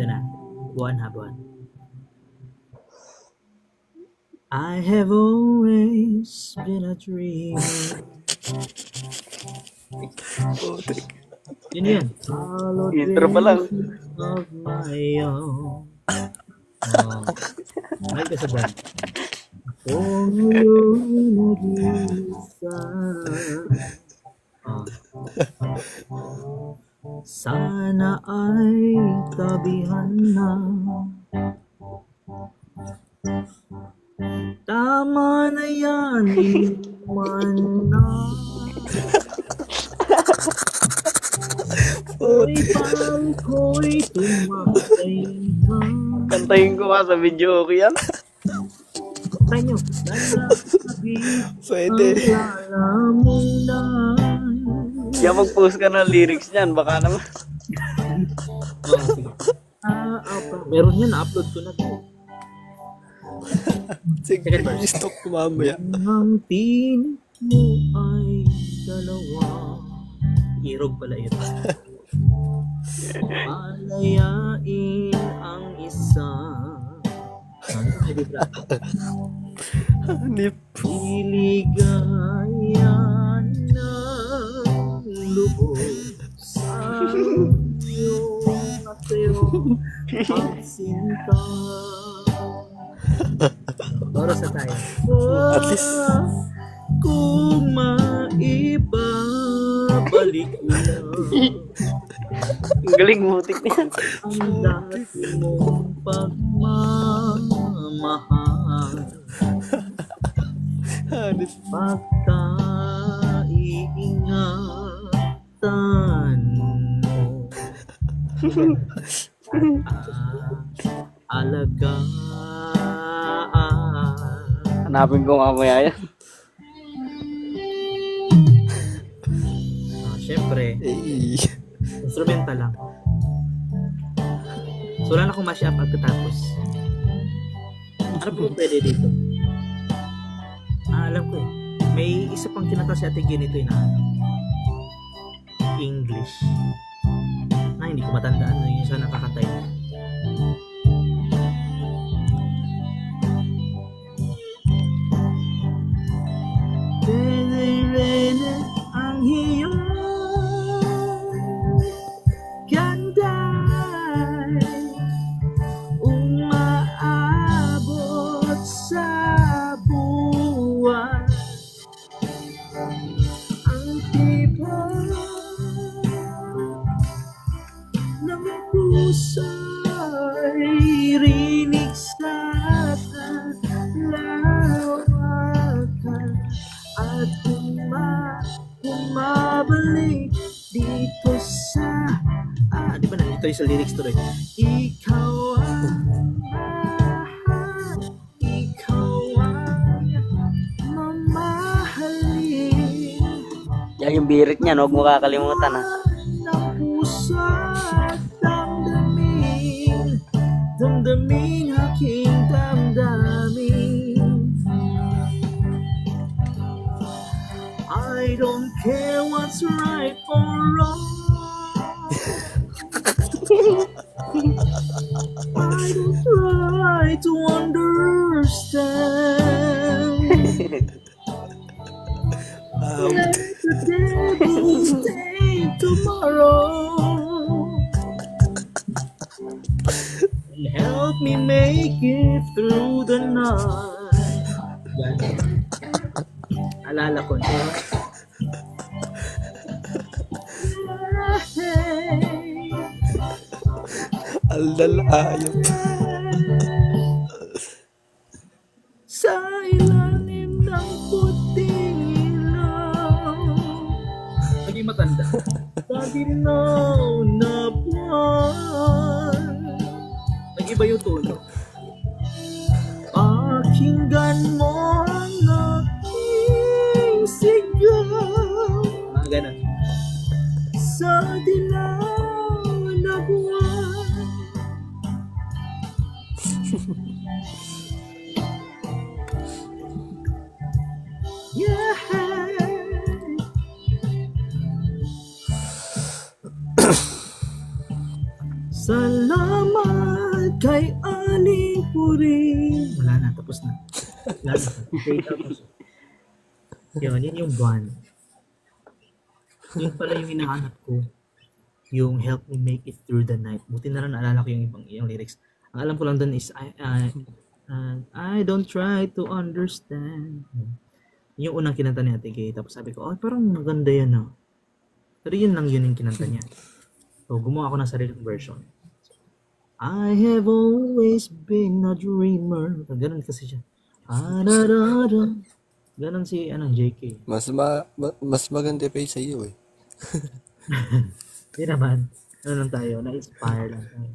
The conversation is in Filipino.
Ito na. Buwan ha, buwan. I have always been a dreamer. Yun yan. Intro pa lang. Of my own. Mahal ka sa buwan. Kung iyong nag-isa. Sana ay tabihan na. Tama na yan, iwan na. Ko'y parang ko'y tumatay na. Kantahin ko nga sa video, okay yan? Kantahin nyo. Pwede. Kaya mag-post ka ng lyrics niyan, baka naman. Meron yan, na-upload ko na to. Sige, i-stop ko mamaya. Ang tinig mo ay dalawa. Irog pala ito. Palayain ang isa. Hanip. Iligaya ng loob sa iyong ateo pagsinta. Toro sa tayo. At least kung maibabalik ko lang Ang galing, mutik niyan. ang dati mong pagmamahal. hanip. Pagkaiingatan mo. Alagaan. Hanapin ko mamaya yan. Siyempre, Eh, instrumental lang. So, wala na akong mash up pagkatapos. Ano po pwede dito? Alam ko eh. May isa pang kinanta si Ate Gin ito na English. Hindi ko matandaan. Yung isa nakakantay. Pwede ang iyong umaabot sa buwan. Ang tibay ng pusa'y rinig sa lawakan at bumabalik dito sa di ba nandito yung sa lyrics tuloy? Ikaw ang mamahalin. Yan yung birit niya, huwag mo kakalimutan ha. Ng puso at damdamin aking damdamin. I don't care what's right or wrong. I don't try to understand. Let the devil take tomorrow and help me make it through the night. Alala ko na. Aldalayot. Sa ilalim ng puting ilaw. Naging matanda. Sa dinaw na buwan. Nag-iba yung tono. Pakinggan mo ang aking sigaw. Ganun. Sa dilaw na buwan. Yeah. Salamat. Salamat kay Aling Puring. Wala na, tapos na. Wala na. Okay, tapos. Yun yung buwan. Yun pala yung hinahanap ko. Yung help me make it through the night. Buti na lang naalala ko yung lyrics. Ang alam ko lang doon is I don't try to understand. Yung unang kinanta ni Ate Gay. Tapos sabi ko, parang maganda yan ah. Pero yun yung kinanta niya. So, gumawa ako ng sariling version. I have always been a dreamer. Ganun kasi siya. Ganun si JK. Mas maganda pa yung sa iyo eh. Hindi naman. Ano lang tayo, na-inspire lang tayo.